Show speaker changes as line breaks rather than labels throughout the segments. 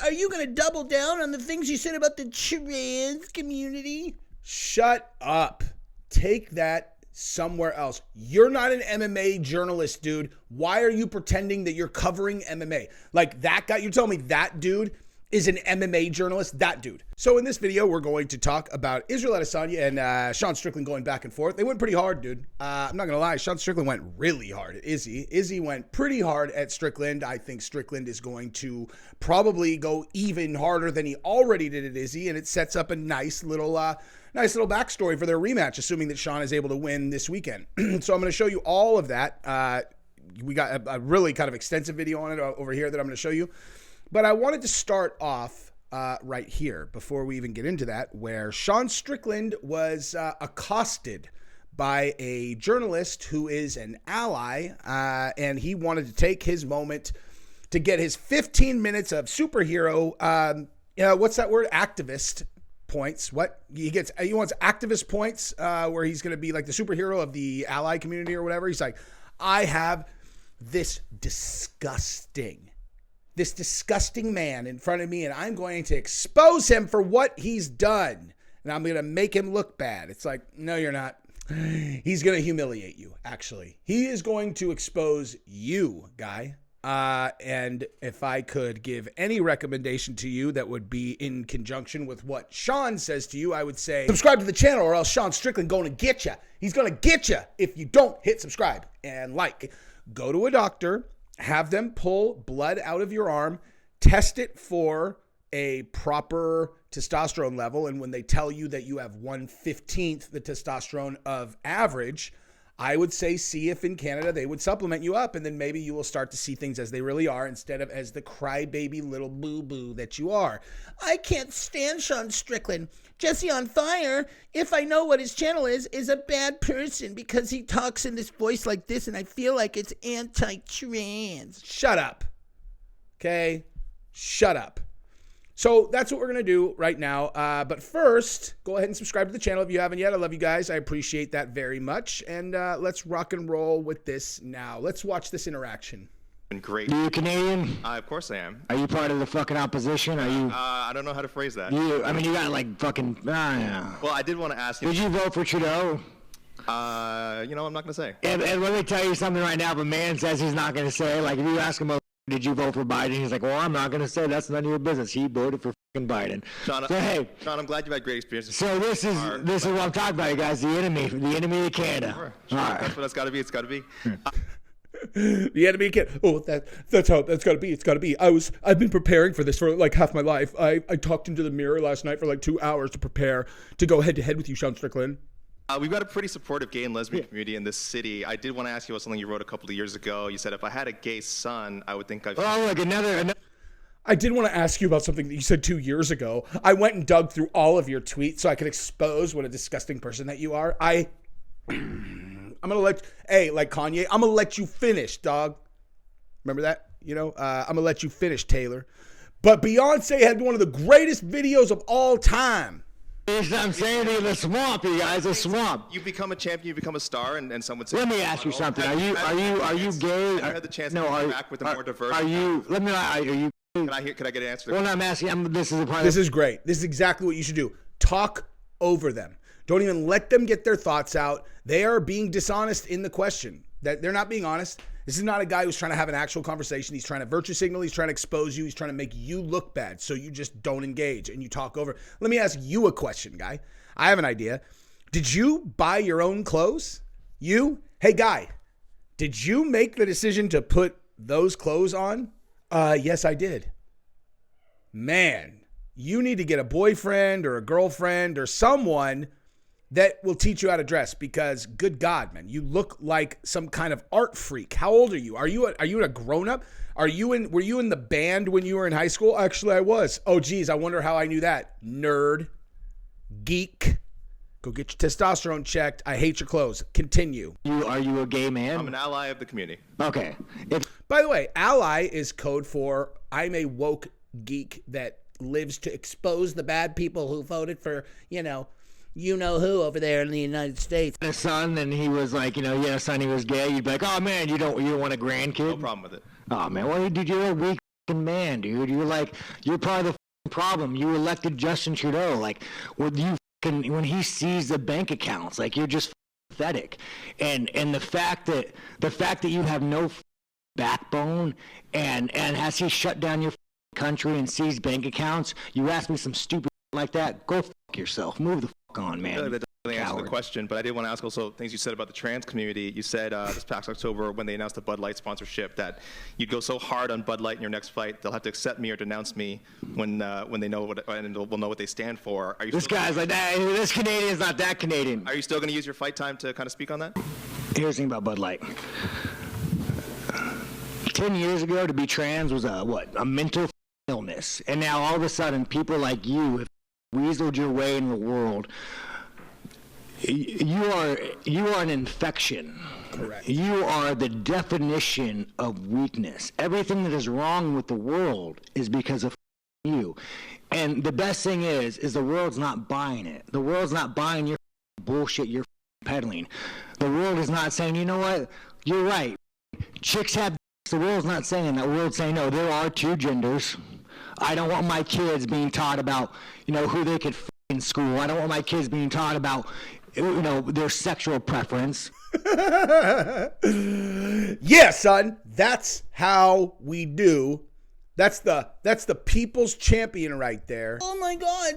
Are you going to double down on the things you said about the trans community?
Shut up. Take that somewhere else. You're not an MMA journalist, dude. Why are you pretending that you're covering MMA? Like that guy, you tell me that dude is an MMA journalist, that dude. So in this video, we're going to talk about Israel Adesanya and Sean Strickland going back and forth. They went pretty hard, dude. I'm not going to lie. Sean Strickland went really hard at Izzy. Izzy went pretty hard at Strickland. I think Strickland is going to probably go even harder than he already did at Izzy, and it sets up a nice little backstory for their rematch, assuming that Sean is able to win this weekend. So I'm going to show you all of that. We got a really kind of extensive video on it over here that I'm going to show you. But I wanted to start off right here before we even get into that, where Sean Strickland was accosted by a journalist who is an ally, and he wanted to take his moment to get his 15 minutes of superhero, what's that word? Activist points. What? He wants activist points where he's going to be like the superhero of the ally community or whatever. He's like, I have this disgusting man in front of me, and I'm going to expose him for what he's done, and I'm going to make him look bad. It's like, no, you're not. He's going to humiliate you, actually. He is going to expose you, guy. And if I could give any recommendation to you that would be in conjunction with what Sean says to you, I would say subscribe to the channel, or else Sean Strickland going to get you. He's going to get you if you don't hit subscribe and like. Go to a doctor, have them pull blood out of your arm, test it for a proper testosterone level, and when they tell you that you have 1/15 the testosterone of average, I would say see if in Canada they would supplement you up, and then maybe you will start to see things as they really are instead of as the crybaby little boo-boo that you are.
I can't stand Sean Strickland. Jesse on Fire, if I know what his channel is a bad person because he talks in this voice like this, and I feel like it's anti-trans.
Shut up. Okay? Shut up. So that's what we're going to do right now. But first, go ahead and subscribe to the channel if you haven't yet. I love you guys. I appreciate that very much. And let's rock and roll with this now. Let's watch this interaction.
Great.
Are you Canadian?
Of course I am.
Are you part of the fucking opposition? Are you?
I don't know how to phrase that.
You got like fucking. Yeah.
Well, I did want to ask you.
Did you vote for Trudeau?
I'm not going to say.
And let me tell you something right now. If a man says he's not going to say, like if you ask him, did you vote for Biden? He's like, well, I'm not going to say. That's none of your business. He voted for fucking Biden.
Sean,
so hey,
Sean, I'm glad you've had great experiences.
So this is what I'm talking about, you guys. The enemy of Canada.
Sure.
All right.
That's what it's got to be. It's got to be.
The enemy kid. Oh, that's how that's got to be. It's got to be. I've been preparing for this for like half my life. I talked into the mirror last night for like 2 hours to prepare to go head to head with you, Sean Strickland.
We've got a pretty supportive gay and lesbian community in this city. I did want to ask you about something you wrote a couple of years ago. You said if I had a gay son, I would think I'd.
Oh, like another.
I did want to ask you about something that you said 2 years ago. I went and dug through all of your tweets so I could expose what a disgusting person that you are. I'm going to let, like Kanye, I'm going to let you finish, dog. Remember that? I'm going to let you finish, Taylor. But Beyonce had one of the greatest videos of all time.
I'm saying to you, the swamp, you guys, the swamp.
You become a champion, you become a star, and some would say.
Let me ask you something. Are you gay?
You had the chance to come back with a more diverse.
Are you? Let me. Are you?
Can I get an answer?
Well, I'm asking. This
is great. This is exactly what you should do. Talk over them. Don't even let them get their thoughts out. They are being dishonest in the question. That they're not being honest. This is not a guy who's trying to have an actual conversation. He's trying to virtue signal. He's trying to expose you. He's trying to make you look bad. So you just don't engage and you talk over. Let me ask you a question, guy. I have an idea. Did you buy your own clothes? You? Hey, guy, did you make the decision to put those clothes on? Yes, I did. Man, you need to get a boyfriend or a girlfriend or someone that will teach you how to dress, because good God, man, you look like some kind of art freak. How old are you? Are you a grown-up? Were you in the band when you were in high school? Actually, I was. Oh, geez, I wonder how I knew that. Nerd. Geek. Go get your testosterone checked. I hate your clothes. Continue.
Are you a gay man?
I'm an ally of the community.
Okay.
By the way, ally is code for I'm a woke geek that lives to expose the bad people who voted for, you know who over there in the United States.
A son, and he was like, son, he was gay. You'd be like, oh man, you don't want a grandkid?
No problem with it.
Oh man, well, dude, you're a weak man, dude. You're part of the problem. You elected Justin Trudeau. Like, when he sees the bank accounts, like, you're just pathetic. And the fact that you have no backbone, and has he shut down your country and seized bank accounts? You ask me some stupid like that, go fuck yourself. Move the fuck on, man.
That doesn't answer the question, but I did want to ask also things you said about the trans community. You said this past October when they announced the Bud Light sponsorship that you'd go so hard on Bud Light in your next fight, they'll have to accept me or denounce me when they know what, and will know what they stand for. Are you
this guy's like that. This Canadian's not that Canadian.
Are you still going to use your fight time to kind of speak on that?
Here's the thing about Bud Light. 10 years ago, to be trans was a mental illness, and now all of a sudden, people like you have weaseled your way in the world. You are an infection.
Correct.
You are the definition of weakness. Everything that is wrong with the world is because of you. And the best thing is the world's not buying it. The world's not buying your bullshit you're peddling. The world is not saying, you know what, you're right. Chicks have. The world's not saying that. The world's saying, no, there are two genders. I don't want my kids being taught about, who they could f in school. I don't want my kids being taught about, their sexual preference.
Yeah, son. That's how we do. That's the people's champion right there.
Oh my God,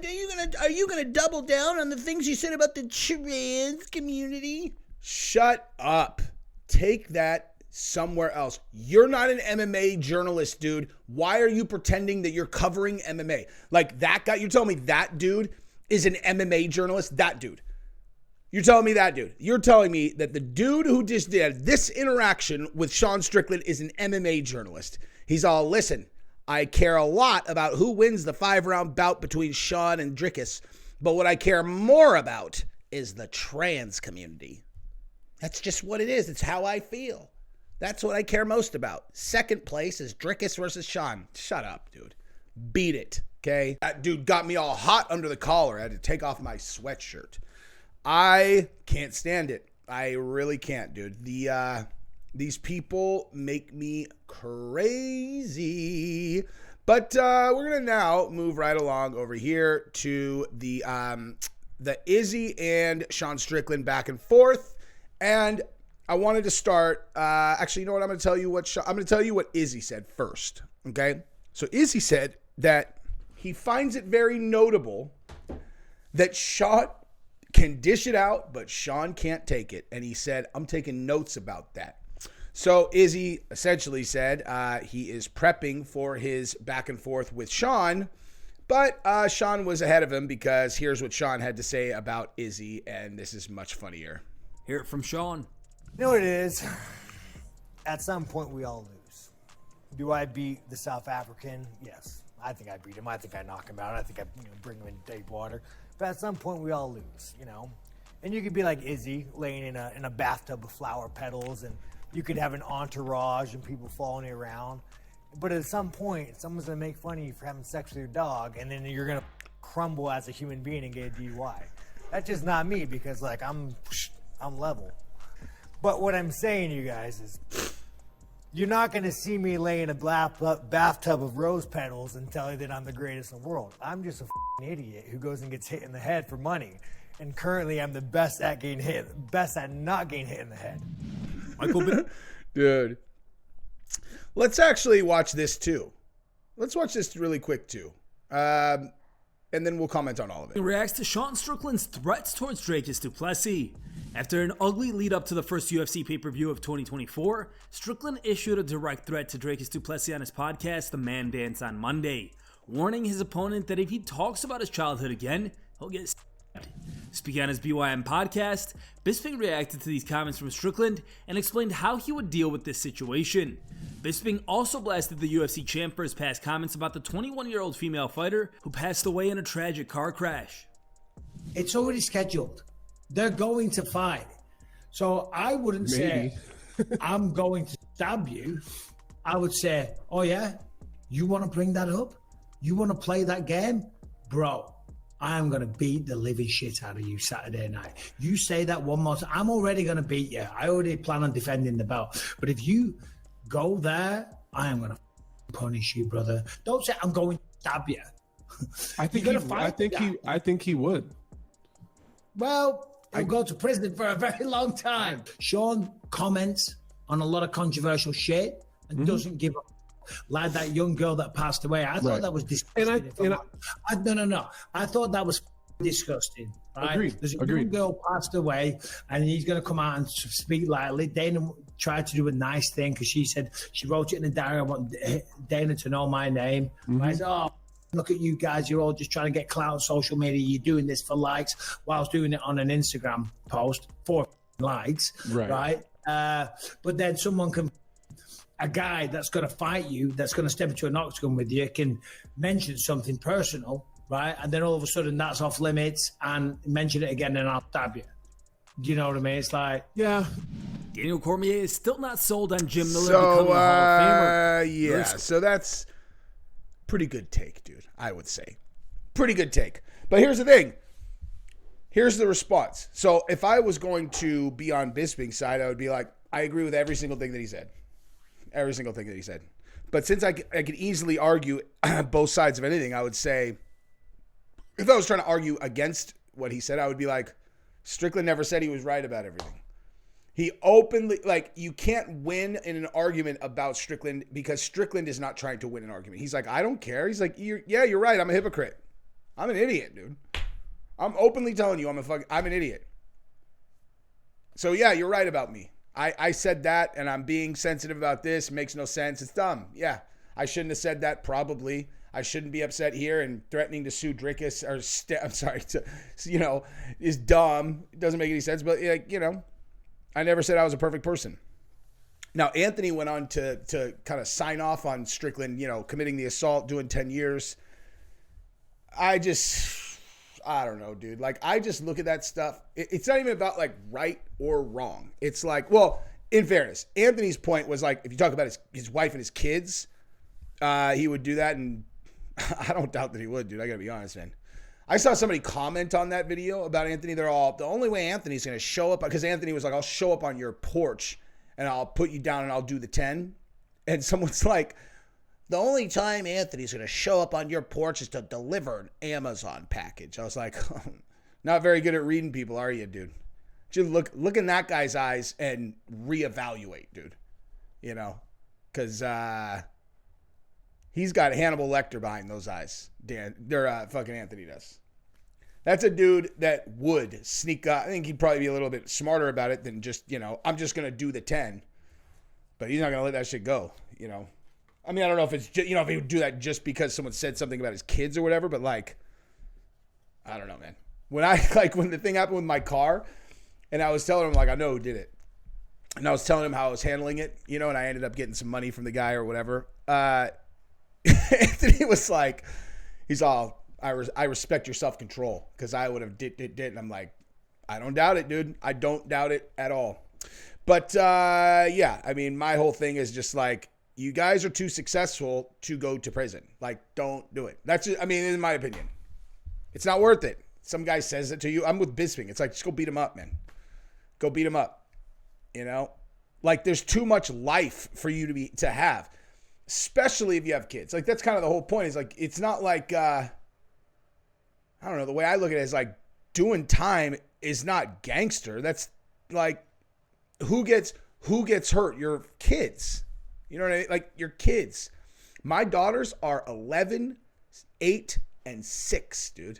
are you gonna double down on the things you said about the trans community?
Shut up. Take that somewhere else. You're not an MMA journalist, dude. Why are you pretending that you're covering MMA? Like, that guy, you're telling me that dude is an MMA journalist? That dude. You're telling me that dude. You're telling me that the dude who just did this interaction with Sean Strickland is an MMA journalist. He's all, listen, I care a lot about who wins the 5-round bout between Sean and Drickus, but what I care more about is the trans community. That's just what it is. It's how I feel. That's what I care most about. Second place is Drickus versus Sean. Shut up, dude. Beat it, okay? That dude got me all hot under the collar. I had to take off my sweatshirt. I can't stand it. I really can't, dude. These people make me crazy. But we're gonna now move right along over here to the Izzy and Sean Strickland back and forth, and I wanted to start. Actually, you know what? I'm going to tell you what Izzy said first. Okay, so Izzy said that he finds it very notable that Sean can dish it out, but Sean can't take it, and he said, "I'm taking notes about that." So Izzy essentially said he is prepping for his back and forth with Sean, but Sean was ahead of him because here's what Sean had to say about Izzy, and this is much funnier.
Hear it from Sean.
You know what it is? At some point, we all lose. Do I beat the South African? Yes. I think I beat him. I think I knock him out. I think I bring him in deep water. But at some point, we all lose, And you could be like Izzy, laying in a bathtub of flower petals, and you could have an entourage and people following you around. But at some point, someone's going to make fun of you for having sex with your dog, and then you're going to crumble as a human being and get a DUI. That's just not me, because, I'm level. But what I'm saying to you guys is, you're not going to see me lay in a bathtub of rose petals and tell you that I'm the greatest in the world. I'm just a idiot who goes and gets hit in the head for money. And currently, I'm the best at not getting hit in the head.
Dude. Let's actually watch this too. Let's watch this really quick too. And then we'll comment on all of it.
He reacts to Sean Strickland's threats towards Dricus du Plessis. After an ugly lead up to the first UFC pay-per-view of 2024, Strickland issued a direct threat to Dricus du Plessis on his podcast, The Man Dance, on Monday, warning his opponent that if he talks about his childhood again, he'll get stabbed. Speaking on his BYM podcast, Bisping reacted to these comments from Strickland and explained how he would deal with this situation. Bisping also blasted the UFC champ for his past comments about the 21-year-old female fighter who passed away in a tragic car crash.
It's already scheduled. They're going to fight. So I wouldn't say, I'm going to stab you. I would say, oh yeah, you want to bring that up? You want to play that game? Bro, I am going to beat the living shit out of you Saturday night. You say that one more time, I'm already going to beat you. I already plan on defending the belt. But if you go there, I am going to punish you, brother. Don't say I'm going to stab you.
I think he would.
Well, he'll go to prison for a very long time. Sean comments on a lot of controversial shit and doesn't give up. Like that young girl that passed away. I thought that was disgusting. No. I thought that was disgusting. Right?
Agreed.
There's a young girl passed away, and he's going to come out and speak lightly. Dana tried to do a nice thing because she said she wrote it in the diary. I want Dana to know my name. I said, oh, look at you guys. You're all just trying to get clout on social media. You're doing this for likes whilst doing it on an Instagram post for likes. Right? But then someone can, a guy that's going to fight you, that's going to step into an octagon with you, can mention something personal, right? And then all of a sudden that's off limits and mention it again and I'll stab you. Do you know what I mean? It's like...
Yeah.
Daniel Cormier is still not sold on Jim Miller becoming a Hall of Famer.
Yeah, so that's pretty good take, dude, I would say. Pretty good take. But here's the thing. Here's the response. So if I was going to be on Bisping's side, I would be like, I agree with every single thing that he said. Every single thing that he said. But since I could easily argue both sides of anything, I would say, if I was trying to argue against what he said, I would be like, Strickland never said he was right about everything. He openly, like, you can't win in an argument about Strickland because Strickland is not trying to win an argument. He's like, I don't care. He's like, you're right. I'm a hypocrite. I'm an idiot, dude. I'm openly telling you I'm an idiot. So yeah, you're right about me. I said that and I'm being sensitive about this. Makes no sense. It's dumb. Yeah. I shouldn't have said that probably. I shouldn't be upset here and threatening to sue Drickus is dumb. It doesn't make any sense. But I never said I was a perfect person. Now, Anthony went on to kind of sign off on Strickland, committing the assault, doing 10 years. I don't know, dude. Like, I just look at that stuff. It's not even about, like, right or wrong. It's like, well, in fairness, Anthony's point was, like, if you talk about his wife and his kids, he would do that. And I don't doubt that he would, dude. I got to be honest, man. I saw somebody comment on that video about Anthony. They're all, the only way Anthony's going to show up, because Anthony was like, I'll show up on your porch and I'll put you down and I'll do the 10. And someone's like, the only time Anthony's going to show up on your porch is to deliver an Amazon package. I was like, not very good at reading people, are you, dude? Just look in that guy's eyes and reevaluate, dude. Because he's got Hannibal Lecter behind those eyes. Fucking Anthony does. That's a dude that would sneak up. I think he'd probably be a little bit smarter about it than just, I'm just going to do the 10. But he's not going to let that shit go, I mean, I don't know if it's just, if he would do that just because someone said something about his kids or whatever, but like, I don't know, man. When the thing happened with my car and I was telling him, like, I know who did it. And I was telling him how I was handling it, and I ended up getting some money from the guy or whatever. Anthony was like, he's all, I respect your self-control because I would have did. And I'm like, I don't doubt it, dude. I don't doubt it at all. But yeah, I mean, my whole thing is just like, you guys are too successful to go to prison. Like, don't do it. That's just, I mean, in my opinion, it's not worth it. Some guy says it to you. I'm with Bisping. It's like, just go beat him up, man. Go beat him up. Like, there's too much life for you to have, especially if you have kids. Like, that's kind of the whole point. Is like, it's not like, I don't know. The way I look at it is like, doing time is not gangster. That's like, who gets hurt? Your kids. You know what I mean? Like, your kids. My daughters are 11, 8, and 6, dude.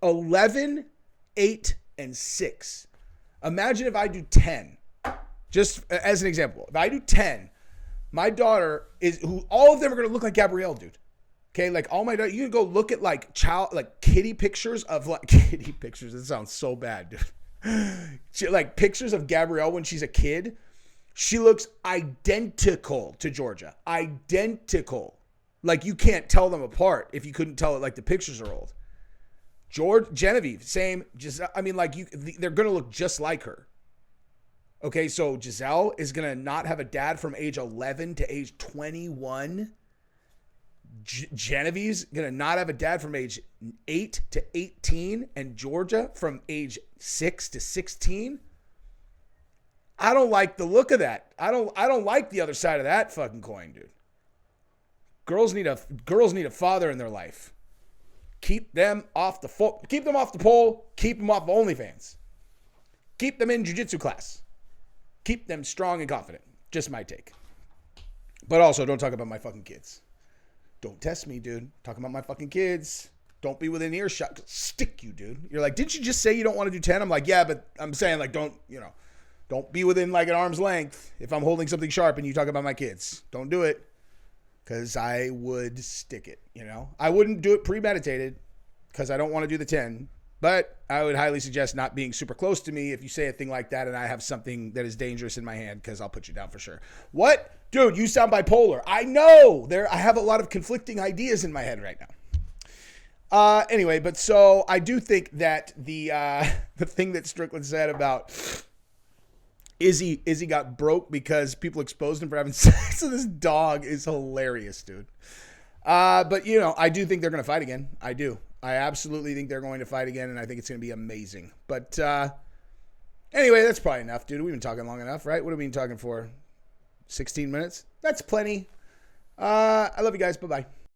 11, 8, and 6. Imagine if I do 10. Just as an example. If I do 10, my daughter all of them are going to look like Gabrielle, dude. Okay? Like, all my daughters, you can go look at, like, kitty pictures of, like, kitty pictures. That sounds so bad, dude. Like, pictures of Gabrielle when she's a kid. She looks identical to Georgia. Identical. Like, you can't tell them apart if you couldn't tell it, like, the pictures are old. Genevieve, same. I mean, like, they're going to look just like her. Okay, so Giselle is going to not have a dad from age 11 to age 21. Genevieve's going to not have a dad from age 8 to 18. And Georgia from age 6 to 16. I don't like the look of that. I don't like the other side of that fucking coin, dude. Girls need a father in their life. Keep them off the pole. Keep them off OnlyFans. Keep them in jiu-jitsu class. Keep them strong and confident. Just my take. But also, don't talk about my fucking kids. Don't test me, dude. Talking about my fucking kids. Don't be within earshot. Stick you, dude. You're like, didn't you just say you don't want to do 10? I'm like, yeah, but I'm saying, like, don't be within, like, an arm's length if I'm holding something sharp and you talk about my kids. Don't do it. Because I would stick it, I wouldn't do it premeditated because I don't want to do the 10. But I would highly suggest not being super close to me if you say a thing like that and I have something that is dangerous in my hand, because I'll put you down for sure. What? Dude, you sound bipolar. I know. I have a lot of conflicting ideas in my head right now. Anyway, but so I do think that the thing that Strickland said about Izzy got broke because people exposed him for having sex with his dog is hilarious, dude. But, I do think they're going to fight again. I do. I absolutely think they're going to fight again, and I think it's going to be amazing. But anyway, that's probably enough, dude. We've been talking long enough, right? What have we been talking for? 16 minutes? That's plenty. I love you guys. Bye-bye.